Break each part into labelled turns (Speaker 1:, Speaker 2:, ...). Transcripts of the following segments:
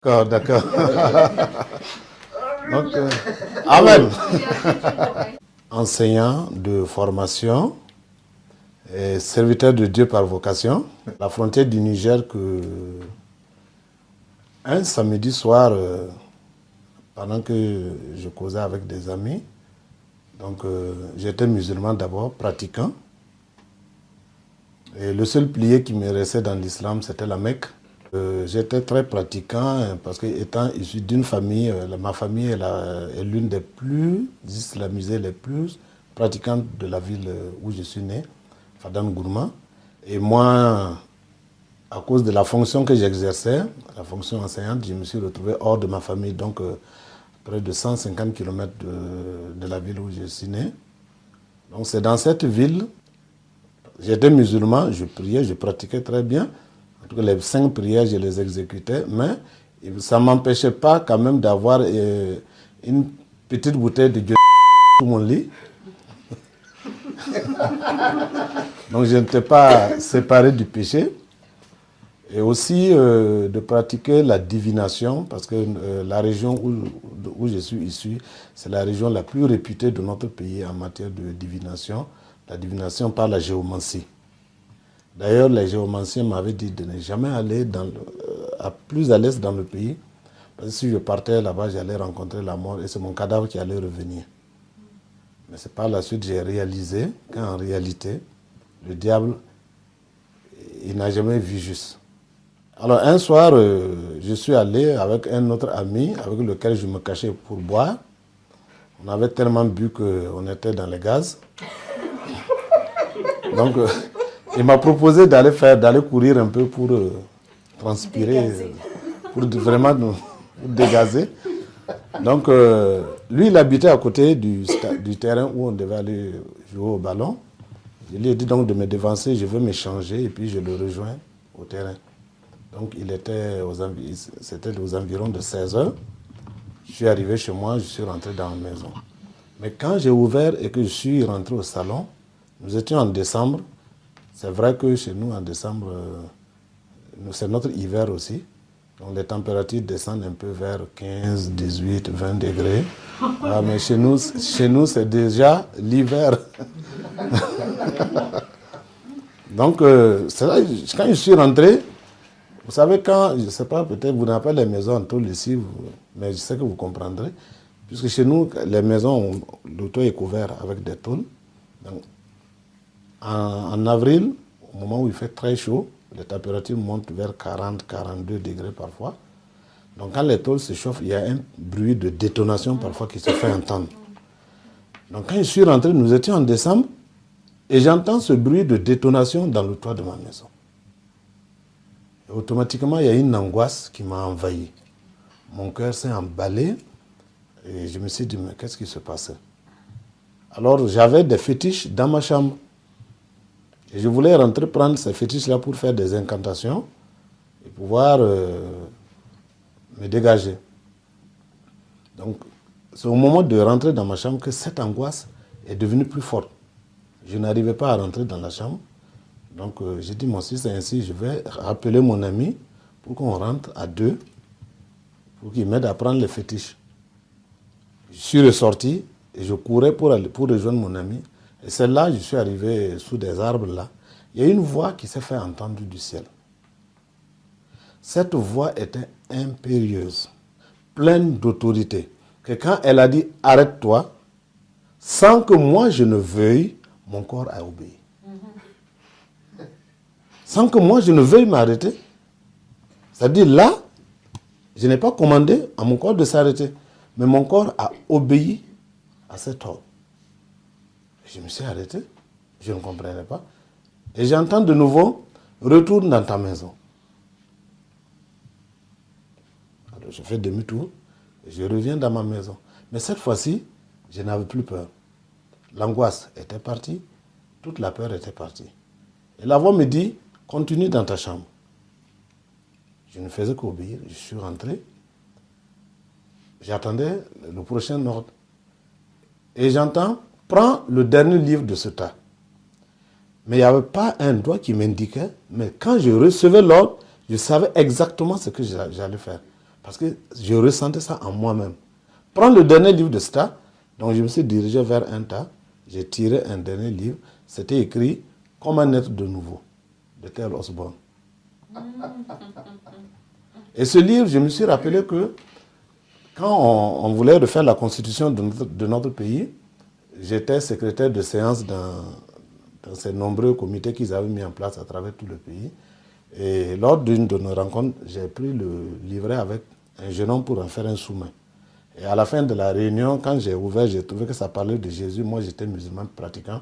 Speaker 1: D'accord, d'accord. Donc, Amen. Enseignant de formation et serviteur de Dieu par vocation. La frontière du Niger que un samedi soir, pendant que je causais avec des amis, donc j'étais musulman d'abord, pratiquant. Et le seul pilier qui me restait dans l'islam, c'était la Mecque. J'étais très pratiquant parce que étant issu d'une famille, ma famille est l'une des plus islamisées, les plus pratiquantes de la ville où je suis né, Fadan Gourma. Et moi, à cause de la fonction que j'exerçais, la fonction enseignante, je me suis retrouvé hors de ma famille, donc près de 150 km de la ville où je suis né. Donc c'est dans cette ville, j'étais musulman, je priais, je pratiquais très bien. En tout cas, les 5 prières, je les exécutais, mais ça ne m'empêchait pas quand même d'avoir une petite bouteille de Dieu sous mon lit. Donc je n'étais pas séparé du péché. Et aussi de pratiquer la divination, parce que la région où je suis issu, c'est la région la plus réputée de notre pays en matière de divination. La divination par la géomancie. D'ailleurs, les géomanciens m'avaient dit de ne jamais aller plus à l'est dans le pays. Parce que si je partais là-bas, j'allais rencontrer la mort et c'est mon cadavre qui allait revenir. Mais c'est par la suite que j'ai réalisé qu'en réalité, le diable, il n'a jamais vu juste. Alors un soir, je suis allé avec un autre ami avec lequel je me cachais pour boire. On avait tellement bu qu'on était dans les gaz. Donc, il m'a proposé d'aller courir un peu pour transpirer, pour vraiment nous dégazer. Donc, lui, il habitait à côté du terrain où on devait aller jouer au ballon. Je lui ai dit donc de me devancer, je veux m'échanger et puis je le rejoins au terrain. Donc, c'était aux environs de 16 heures. Je suis arrivé chez moi, je suis rentré dans la maison. Mais quand j'ai ouvert et que je suis rentré au salon, nous étions en décembre. C'est vrai que chez nous, en décembre, c'est notre hiver aussi. Donc les températures descendent un peu vers 15, 18, 20 degrés. Ah, mais chez nous c'est déjà l'hiver. Donc, c'est là, quand je suis rentré, vous savez, quand, je ne sais pas, peut-être vous n'avez pas les maisons en tôle ici, mais je sais que vous comprendrez. Puisque chez nous, les maisons, le toit est couvert avec des tôles. Donc, en avril, au moment où il fait très chaud, les températures montent vers 40, 42 degrés parfois. Donc quand les tôles se chauffent, il y a un bruit de détonation parfois qui se fait entendre. Donc quand je suis rentré, nous étions en décembre, et j'entends ce bruit de détonation dans le toit de ma maison. Et automatiquement, il y a une angoisse qui m'a envahi. Mon cœur s'est emballé, et je me suis dit, mais qu'est-ce qui se passait? Alors j'avais des fétiches dans ma chambre. Et je voulais rentrer prendre ces fétiches-là pour faire des incantations et pouvoir me dégager. Donc, c'est au moment de rentrer dans ma chambre que cette angoisse est devenue plus forte. Je n'arrivais pas à rentrer dans la chambre. Donc, j'ai dit, moi, si c'est ainsi, je vais appeler mon ami pour qu'on rentre à deux, pour qu'il m'aide à prendre les fétiches. Je suis ressorti et je courais pour rejoindre mon ami. Et c'est là que je suis arrivé sous des arbres là. Il y a une voix qui s'est fait entendre du ciel. Cette voix était impérieuse, pleine d'autorité. Que quand elle a dit « arrête-toi », sans que moi je ne veuille, mon corps a obéi. Sans que moi je ne veuille m'arrêter. C'est-à-dire là, je n'ai pas commandé à mon corps de s'arrêter, mais mon corps a obéi à cet ordre. Je me suis arrêté, je ne comprenais pas. Et j'entends de nouveau, retourne dans ta maison. Alors je fais demi-tour, et je reviens dans ma maison. Mais cette fois-ci, je n'avais plus peur. L'angoisse était partie, toute la peur était partie. Et la voix me dit, continue dans ta chambre. Je ne faisais qu'obéir, je suis rentré. J'attendais le prochain ordre. Et j'entends, prends le dernier livre de ce tas. Mais il n'y avait pas un doigt qui m'indiquait. Mais quand je recevais l'ordre, je savais exactement ce que j'allais faire. Parce que je ressentais ça en moi-même. Prends le dernier livre de Sta. Donc je me suis dirigé vers un tas. J'ai tiré un dernier livre. C'était écrit « Comment naître de nouveau » de Tel Osborne. Et ce livre, je me suis rappelé que quand on voulait refaire la constitution de notre pays, j'étais secrétaire de séance dans ces nombreux comités qu'ils avaient mis en place à travers tout le pays. Et lors d'une de nos rencontres, j'ai pris le livret avec un jeune homme pour en faire un sous-main. Et à la fin de la réunion, quand j'ai ouvert, j'ai trouvé que ça parlait de Jésus. Moi, j'étais musulman pratiquant.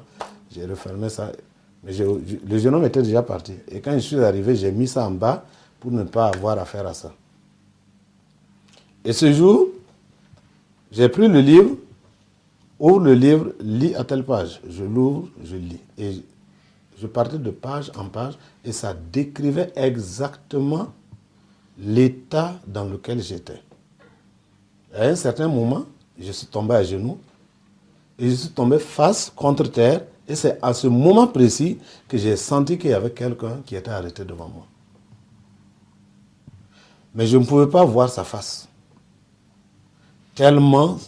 Speaker 1: J'ai refermé ça. Mais le jeune homme était déjà parti. Et quand je suis arrivé, j'ai mis ça en bas pour ne pas avoir affaire à ça. Et ce jour, j'ai pris le livre, ouvre le livre, lis à telle page. Je l'ouvre, je lis. Et je partais de page en page et ça décrivait exactement l'état dans lequel j'étais. À un certain moment, je suis tombé à genoux et je suis tombé face contre terre. Et c'est à ce moment précis que j'ai senti qu'il y avait quelqu'un qui était arrêté devant moi. Mais je ne pouvais pas voir sa face. Tellement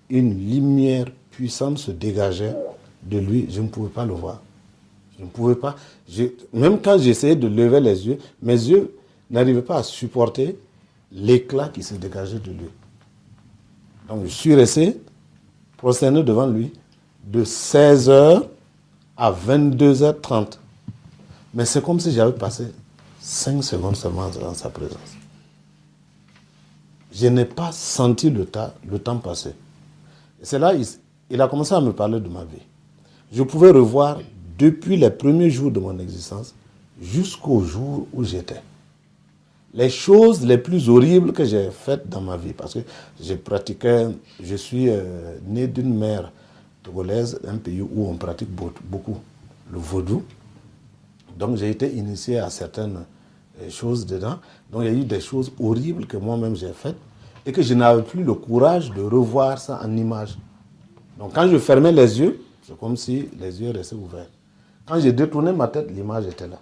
Speaker 1: une lumière puissante se dégageait de lui, je ne pouvais pas le voir. Je ne pouvais pas. Même quand j'essayais de lever les yeux, mes yeux n'arrivaient pas à supporter l'éclat qui se dégageait de lui. Donc je suis resté prosterné devant lui de 16h à 22h30. Mais c'est comme si j'avais passé 5 secondes seulement dans sa présence. Je n'ai pas senti le temps passer. Et c'est là il a commencé à me parler de ma vie. Je pouvais revoir depuis les premiers jours de mon existence jusqu'au jour où j'étais. Les choses les plus horribles que j'ai faites dans ma vie, parce que je suis né d'une mère togolaise, un pays où on pratique beaucoup le vaudou. Donc j'ai été initié à certaines choses dedans. Donc il y a eu des choses horribles que moi-même j'ai faites et que je n'avais plus le courage de revoir ça en image. Donc quand je fermais les yeux, c'est comme si les yeux restaient ouverts. Quand j'ai détourné ma tête, l'image était là.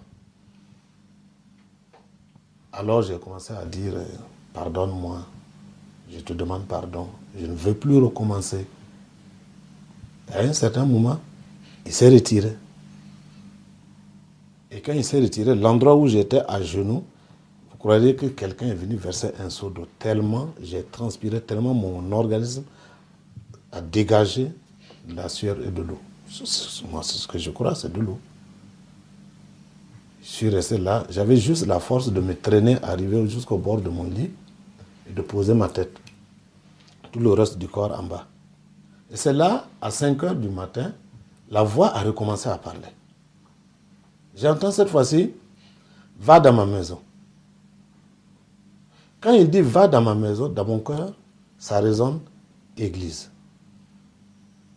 Speaker 1: Alors j'ai commencé à dire, pardonne-moi, je te demande pardon, je ne veux plus recommencer. À un certain moment, il s'est retiré. Et quand il s'est retiré, l'endroit où j'étais à genoux, vous croyez que quelqu'un est venu verser un seau d'eau. Tellement j'ai transpiré, tellement mon organisme a dégagé de la sueur et de l'eau. Moi, c'est ce que je crois, c'est de l'eau. Je suis resté là, j'avais juste la force de me traîner, arriver jusqu'au bord de mon lit et de poser ma tête. Tout le reste du corps en bas. Et c'est là, à 5h du matin, la voix a recommencé à parler. J'entends cette fois-ci, va dans ma maison. Quand il dit va dans ma maison, dans mon cœur, ça résonne église.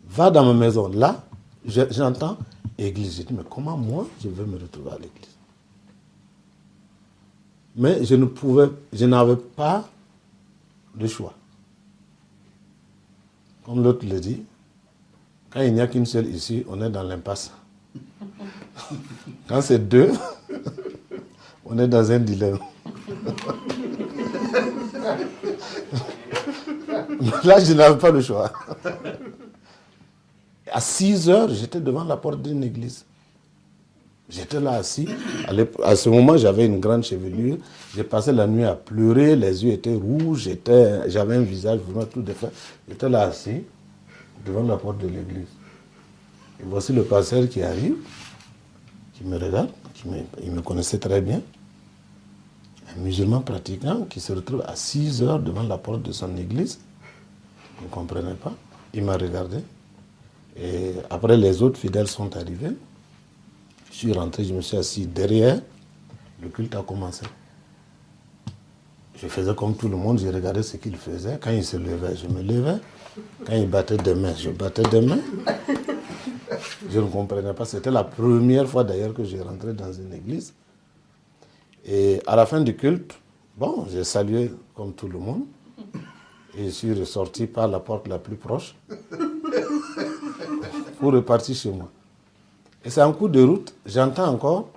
Speaker 1: Va dans ma maison. Là, j'entends église. Je dis, mais comment moi, je vais me retrouver à l'église? Mais je n'avais pas de choix. Comme l'autre le dit, quand il n'y a qu'une seule issue, on est dans l'impasse. Quand c'est deux, on est dans un dilemme. Là, je n'avais pas le choix. À 6h, j'étais devant la porte d'une église. J'étais là assis. À ce moment, j'avais une grande chevelure. J'ai passé la nuit à pleurer. Les yeux étaient rouges. J'avais un visage vraiment tout défait. J'étais là assis devant la porte de l'église. Et voici le pasteur qui arrive, qui me regarde. Il me connaissait très bien. Un musulman pratiquant qui se retrouve à 6h devant la porte de son église. Il ne comprenait pas. Il m'a regardé. Et après, les autres fidèles sont arrivés. Je suis rentré, je me suis assis derrière. Le culte a commencé. Je faisais comme tout le monde, je regardais ce qu'il faisait. Quand il se levait, je me levais. Quand il battait des mains, je battais des mains. Je ne comprenais pas. C'était la première fois d'ailleurs que je rentrais dans une église. Et à la fin du culte, bon, j'ai salué comme tout le monde. Et je suis ressorti par la porte la plus proche pour repartir chez moi. Et c'est en cours de route, j'entends encore,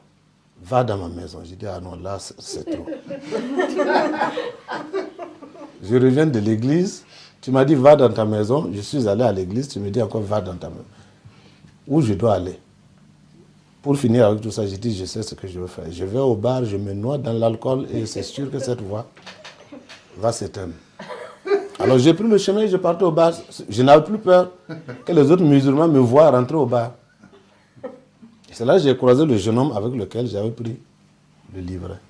Speaker 1: va dans ma maison. Je dis, ah non, là, c'est trop. Je reviens de l'église. Tu m'as dit, va dans ta maison. Je suis allé à l'église. Tu me dis encore, va dans ta maison. Où je dois aller? Pour finir avec tout ça, j'ai dit, je sais ce que je veux faire. Je vais au bar, je me noie dans l'alcool et c'est sûr que cette voix va s'éteindre. Alors j'ai pris le chemin et je partais au bar. Je n'avais plus peur que les autres musulmans me voient rentrer au bar. Et c'est là que j'ai croisé le jeune homme avec lequel j'avais pris le livret.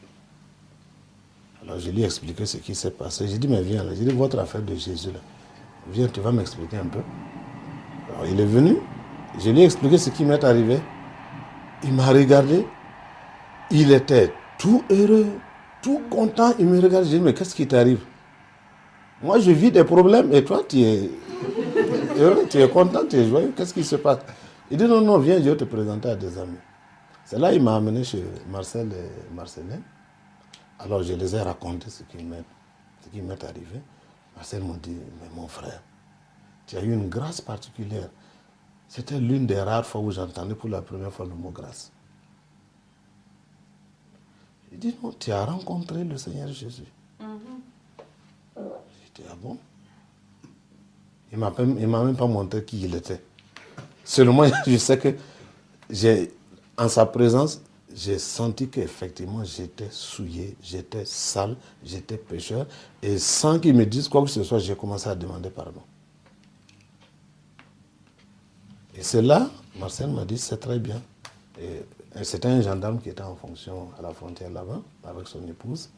Speaker 1: Alors je lui ai expliqué ce qui s'est passé. J'ai dit, mais viens là. J'ai dit, votre affaire de Jésus là. Viens, tu vas m'expliquer un peu. Alors il est venu. Je lui ai expliqué ce qui m'est arrivé. Il m'a regardé. Il était tout heureux, tout content. Il me regarde. J'ai dit, mais qu'est-ce qui t'arrive? Moi, je vis des problèmes et toi, tu es heureux, tu es content, tu es joyeux. Qu'est-ce qui se passe? Il dit, non, non, viens, je vais te présenter à des amis. C'est là qu'il m'a amené chez Marcel et Marcelin. Alors, je les ai raconté ce qui m'est arrivé. Marcel m'a dit, mais mon frère, tu as eu une grâce particulière. C'était l'une des rares fois où j'entendais pour la première fois le mot grâce. Il dit, non, tu as rencontré le Seigneur Jésus. J'ai dit, ah bon? Il ne m'a même pas montré qui il était. Seulement, je sais que en sa présence, j'ai senti qu'effectivement, j'étais souillé, j'étais sale, j'étais pécheur. Et sans qu'il me dise quoi que ce soit, j'ai commencé à demander pardon. Et c'est là, Marcel m'a dit, c'est très bien. Et c'était un gendarme qui était en fonction à la frontière là-bas, avec son épouse.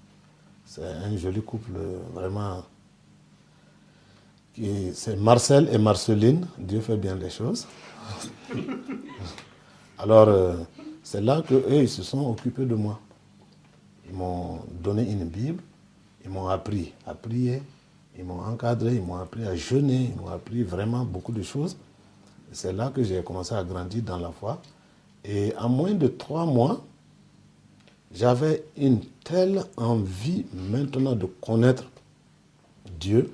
Speaker 1: C'est un joli couple, vraiment. C'est Marcel et Marceline, Dieu fait bien les choses. Alors, c'est là qu'eux, ils se sont occupés de moi. Ils m'ont donné une Bible, ils m'ont appris à prier, ils m'ont encadré, ils m'ont appris à jeûner, ils m'ont appris vraiment beaucoup de choses. C'est là que j'ai commencé à grandir dans la foi. Et en moins de 3 mois, j'avais une telle envie maintenant de connaître Dieu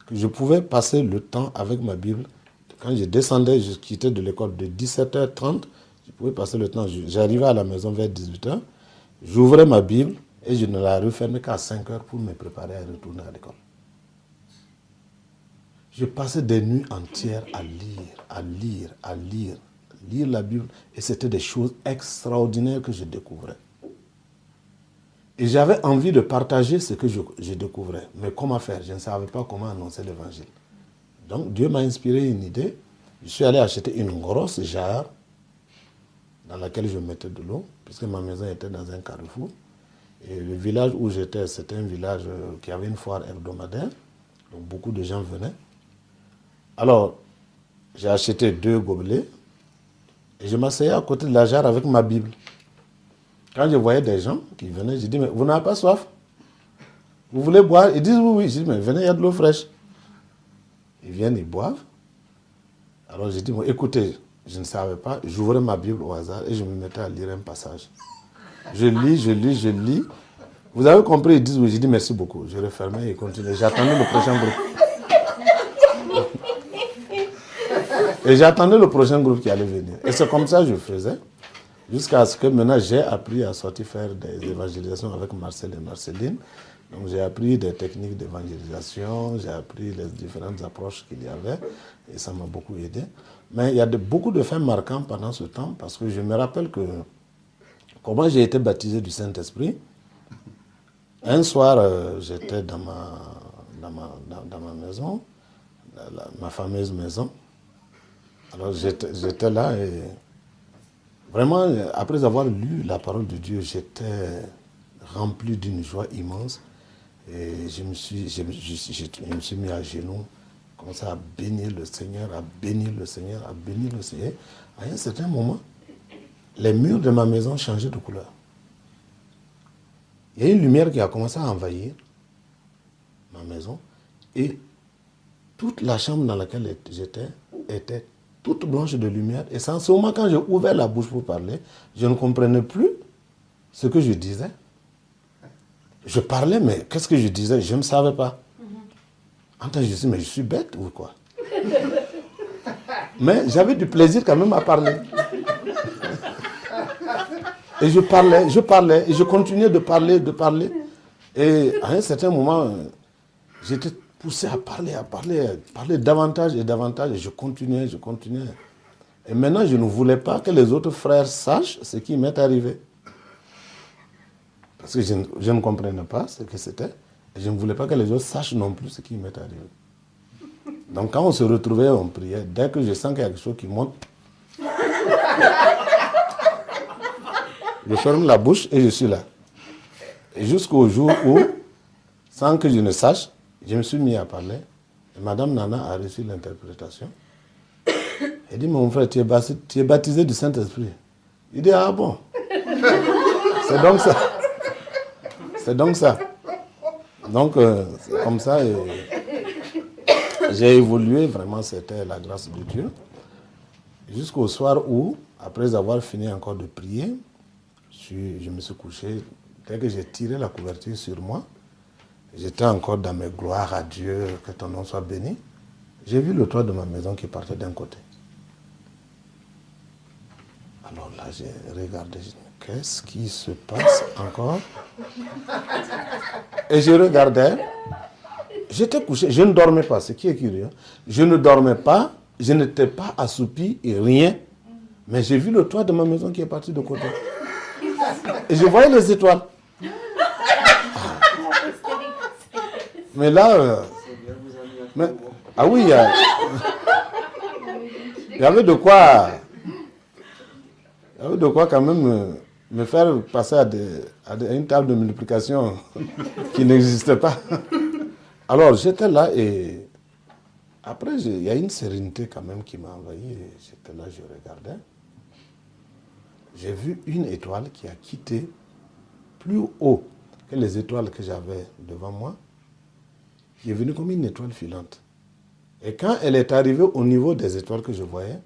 Speaker 1: que je pouvais passer le temps avec ma Bible. Quand je descendais, je quittais de l'école de 17h30, je pouvais passer le temps. J'arrivais à la maison vers 18h, j'ouvrais ma Bible et je ne la refermais qu'à 5h pour me préparer à retourner à l'école. Je passais des nuits entières à lire la Bible. Et c'était des choses extraordinaires que je découvrais. Et j'avais envie de partager ce que je découvrais. Mais comment faire? Je ne savais pas comment annoncer l'évangile. Donc Dieu m'a inspiré une idée. Je suis allé acheter une grosse jarre dans laquelle je mettais de l'eau, puisque ma maison était dans un carrefour. Et le village où j'étais, c'était un village qui avait une foire hebdomadaire. Donc beaucoup de gens venaient. Alors, j'ai acheté 2 gobelets et je m'asseyais à côté de la jarre avec ma Bible. Quand je voyais des gens qui venaient, je dis, mais vous n'avez pas soif? Vous voulez boire? Ils disent oui, oui. Je dis, mais venez, il y a de l'eau fraîche. Ils viennent, ils boivent. Alors j'ai dit, bon, écoutez, je ne savais pas, j'ouvrais ma Bible au hasard et je me mettais à lire un passage. Je lis. Vous avez compris? Ils disent oui. J'ai dit merci beaucoup. Je refermais et continuais. J'attendais le prochain groupe. Et j'attendais le prochain groupe qui allait venir. Et c'est comme ça que je faisais. Jusqu'à ce que maintenant j'ai appris à sortir faire des évangélisations avec Marcel et Marceline. Donc j'ai appris des techniques d'évangélisation, j'ai appris les différentes approches qu'il y avait et ça m'a beaucoup aidé. Mais il y a beaucoup de faits marquants pendant ce temps parce que je me rappelle que comment j'ai été baptisé du Saint-Esprit. Un soir, j'étais dans ma maison, ma fameuse maison. Alors j'étais là et vraiment, après avoir lu la parole de Dieu, j'étais rempli d'une joie immense. Et je me suis mis à genoux, commencé à bénir le Seigneur, à bénir le Seigneur, à bénir le Seigneur. À un certain moment, les murs de ma maison changeaient de couleur. Il y a une lumière qui a commencé à envahir ma maison et toute la chambre dans laquelle j'étais était toute blanche de lumière. Et c'est en ce moment, quand j'ai ouvert la bouche pour parler, je ne comprenais plus ce que je disais. Je parlais, mais qu'est-ce que je disais? Je ne savais pas. Entends, je dis, mais je suis bête ou quoi? Mais j'avais du plaisir quand même à parler. Et je parlais, et je continuais de parler. Et à un certain moment, J'étais poussé à parler davantage et davantage, et je continuais. Et maintenant, je ne voulais pas que les autres frères sachent ce qui m'est arrivé. Parce que je ne comprenais pas ce que c'était. Et je ne voulais pas que les autres sachent non plus ce qui m'est arrivé. Donc quand on se retrouvait, on priait. Dès que je sens qu'il y a quelque chose qui monte, je ferme la bouche et je suis là. Et jusqu'au jour où, sans que je ne sache, je me suis mis à parler. Et Madame Nana a reçu l'interprétation. Elle dit, mon frère, tu es baptisé du Saint-Esprit. Il dit, ah bon. C'est donc ça. C'est donc ça. Donc, c'est comme ça. Et j'ai évolué, vraiment, c'était la grâce de Dieu. Jusqu'au soir où, après avoir fini encore de prier, je me suis couché. Dès que j'ai tiré la couverture sur moi, j'étais encore dans mes gloires à Dieu, que ton nom soit béni. J'ai vu le toit de ma maison qui partait d'un côté. Alors là, j'ai regardé, j'ai dit, qu'est-ce qui se passe encore? Et je regardais, j'étais couché, je ne dormais pas, ce qui est curieux. Je ne dormais pas, je n'étais pas assoupi et rien. Mais j'ai vu le toit de ma maison qui est parti de côté. Et je voyais les étoiles. Mais là, ah oui, il y avait de quoi quand même me faire passer à une table de multiplication qui n'existait pas. Alors j'étais là et après il y a une sérénité quand même qui m'a envahi. J'étais là, je regardais. J'ai vu une étoile qui a quitté plus haut que les étoiles que j'avais devant moi, qui est venue comme une étoile filante. Et quand elle est arrivée au niveau des étoiles que je voyais,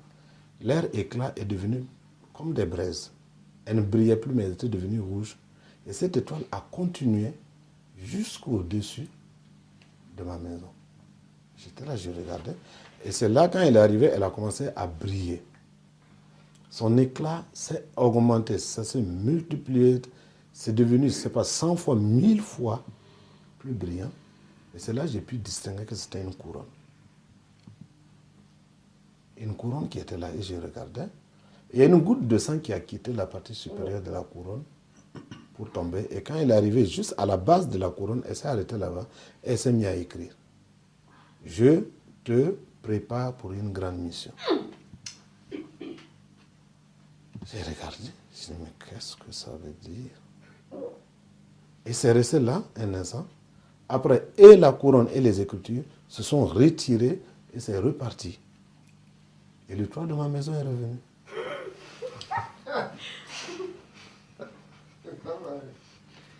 Speaker 1: leur éclat est devenu comme des braises. Elle ne brillait plus, mais elle était devenue rouge. Et cette étoile a continué jusqu'au-dessus de ma maison. J'étais là, je regardais. Et c'est là, quand elle est arrivée, elle a commencé à briller. Son éclat s'est augmenté, ça s'est multiplié. C'est devenu, je ne sais pas, 100 fois, 1000 fois plus brillant. Et c'est là que j'ai pu distinguer que c'était une couronne. Une couronne qui était là et je regardais. Il y a une goutte de sang qui a quitté la partie supérieure de la couronne pour tomber. Et quand elle est arrivée juste à la base de la couronne, elle s'est arrêtée là-bas et elle s'est mise à écrire. Je te prépare pour une grande mission. J'ai regardé, je me dit, mais qu'est-ce que ça veut dire? Et c'est resté là un instant. Après, et la couronne et les écritures se sont retirées et c'est reparti. Et le toit de ma maison est revenu.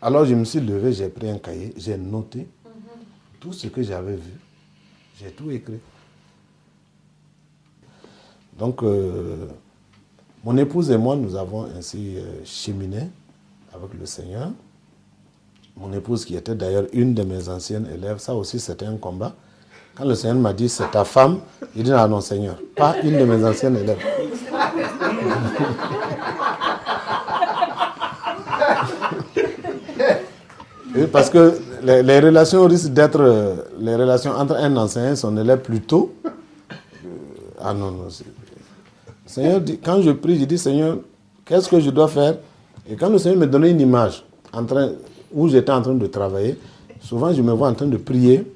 Speaker 1: Alors je me suis levé, j'ai pris un cahier, j'ai noté tout ce que j'avais vu. J'ai tout écrit. Donc, mon épouse et moi, nous avons ainsi cheminé avec le Seigneur. Mon épouse, qui était d'ailleurs une de mes anciennes élèves, ça aussi c'était un combat. Quand le Seigneur m'a dit, c'est ta femme, il dit, ah non Seigneur, pas une de mes anciennes élèves. Et parce que les relations risquent d'être les relations entre un enseignant et son élève plutôt. Ah non, non. Seigneur, quand je prie, je dis, Seigneur, qu'est-ce que je dois faire? Et quand le Seigneur me donnait une image où j'étais en train de travailler, souvent je me vois en train de prier.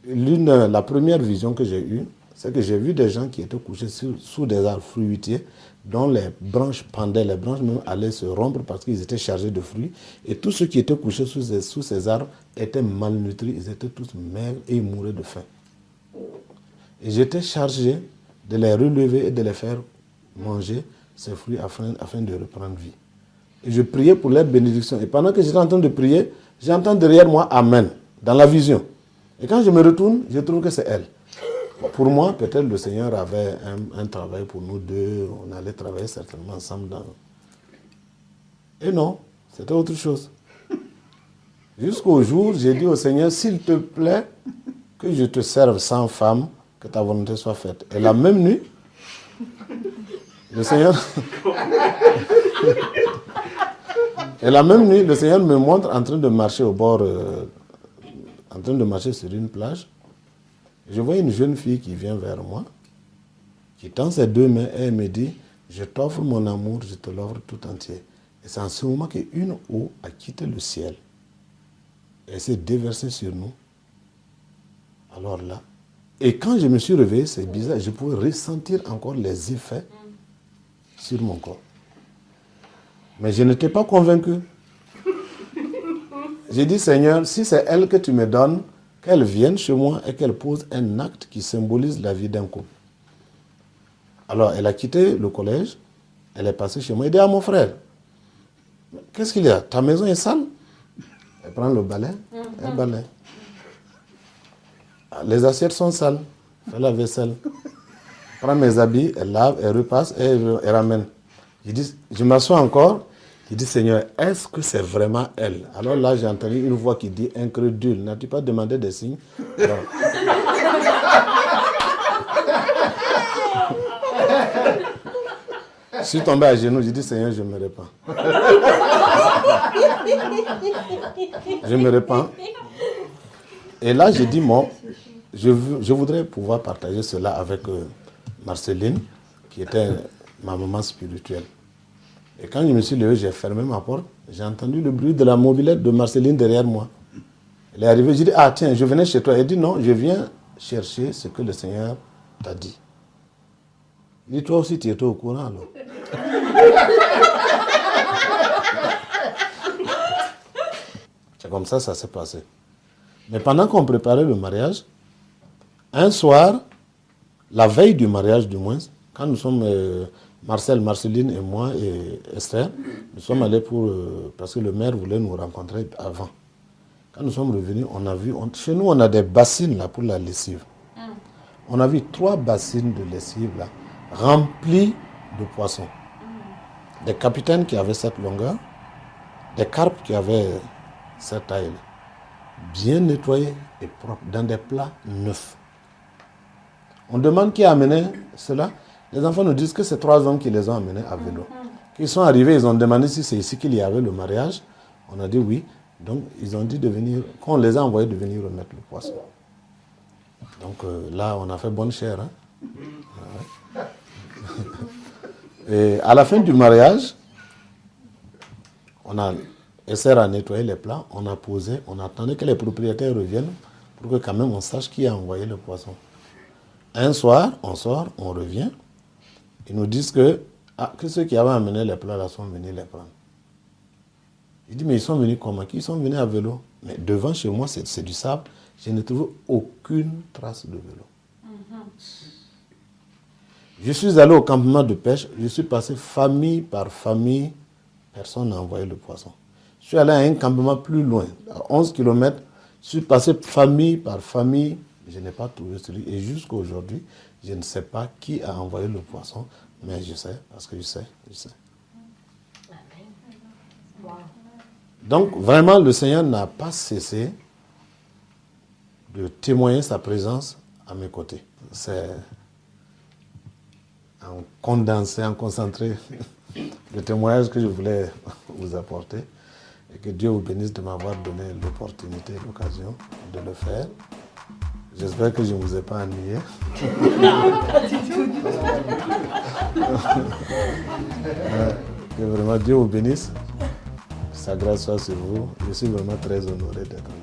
Speaker 1: La première vision que j'ai eue, c'est que j'ai vu des gens qui étaient couchés sous des arbres fruitiers, dont les branches pendaient, les branches même allaient se rompre parce qu'ils étaient chargés de fruits. Et tous ceux qui étaient couchés sous ces arbres étaient malnutris, ils étaient tous maigres et ils mouraient de faim. Et j'étais chargé de les relever et de les faire manger ces fruits afin de reprendre vie. Et je priais pour leur bénédiction. Et pendant que j'étais en train de prier, j'entends derrière moi Amen, dans la vision. Et quand je me retourne, je trouve que c'est elle. Pour moi, peut-être le Seigneur avait un travail pour nous deux. On allait travailler certainement ensemble. Et non, c'était autre chose. Jusqu'au jour, j'ai dit au Seigneur, s'il te plaît, que je te serve sans femme, que ta volonté soit faite. Et la même nuit, le Seigneur... Et la même nuit, le Seigneur me montre en train de marcher au bord en train de marcher sur une plage. Je vois une jeune fille qui vient vers moi, qui tend ses deux mains et elle me dit, je t'offre mon amour, je te l'offre tout entier. Et c'est en ce moment qu'une eau a quitté le ciel et s'est déversée sur nous. Alors là, et quand je me suis réveillé, c'est bizarre, je pouvais ressentir encore les effets sur mon corps. Mais je n'étais pas convaincu. J'ai dit, Seigneur, si c'est elle que tu me donnes, qu'elle vienne chez moi et qu'elle pose un acte qui symbolise la vie d'un couple. Alors, elle a quitté le collège, elle est passée chez moi, elle dit à mon frère, qu'est-ce qu'il y a? Ta maison est sale? Elle prend le balai, elle balaye. Les assiettes sont sales, elle fait la vaisselle. Elle prend mes habits, elle lave, elle repasse et elle ramène. Je m'assois encore, je dis, Seigneur, est-ce que c'est vraiment elle? Alors là, j'ai entendu une voix qui dit, incrédule, n'as-tu pas demandé des signes? Alors, je suis tombé à genoux, j'ai dit, Seigneur, je me répands. Je me répands. Et là, j'ai dit, je voudrais pouvoir partager cela avec Marceline, qui était ma maman spirituelle. Et quand je me suis levé, j'ai fermé ma porte, j'ai entendu le bruit de la mobilette de Marceline derrière moi. Elle est arrivée, j'ai dit, ah tiens, je venais chez toi. Elle dit, non, je viens chercher ce que le Seigneur t'a dit. Il dit, toi aussi, tu étais au courant alors. C'est comme ça s'est passé. Mais pendant qu'on préparait le mariage, un soir, la veille du mariage du moins, quand nous sommes, Marcel, Marceline et moi et Esther, nous sommes allés parce que le maire voulait nous rencontrer avant. Quand nous sommes revenus, on a vu, chez nous on a des bassines là pour la lessive. On a vu 3 bassines de lessive là, remplies de poissons. Des capitaines qui avaient cette longueur, des carpes qui avaient cette taille, bien nettoyés et propres, dans des plats neufs. On demande qui a amené cela. Les enfants nous disent que c'est 3 hommes qui les ont amenés à vélo. Quand ils sont arrivés, ils ont demandé si c'est ici qu'il y avait le mariage. On a dit oui. Donc ils ont dit de venir, qu'on les a envoyés de venir remettre le poisson. Donc là, on a fait bonne chère. Hein? Ouais. Et à la fin du mariage, Esther a nettoyé les plats, on a posé, on attendait que les propriétaires reviennent pour que quand même on sache qui a envoyé le poisson. Un soir, on sort, on revient. Ils nous disent que ceux qui avaient amené les plats là sont venus les prendre. Il dit, mais ils sont venus comment? Ils sont venus à vélo. Mais devant chez moi, c'est du sable. Je ne trouve aucune trace de vélo. Je suis allé au campement de pêche. Je suis passé famille par famille. Personne n'a envoyé le poisson. Je suis allé à un campement plus loin, à 11 km. Je suis passé famille par famille. Je n'ai pas trouvé celui. Et jusqu'à aujourd'hui, je ne sais pas qui a envoyé le poisson. Mais je sais, parce que je sais. Wow. Donc, vraiment, le Seigneur n'a pas cessé de témoigner sa présence à mes côtés. C'est en condensé, en concentré, le témoignage que je voulais vous apporter. Et que Dieu vous bénisse de m'avoir donné l'opportunité, l'occasion de le faire. J'espère que je ne vous ai pas ennuyé. Non, pas du tout. Que vraiment Dieu vous bénisse. Sa grâce soit sur vous. Je suis vraiment très honoré d'être là.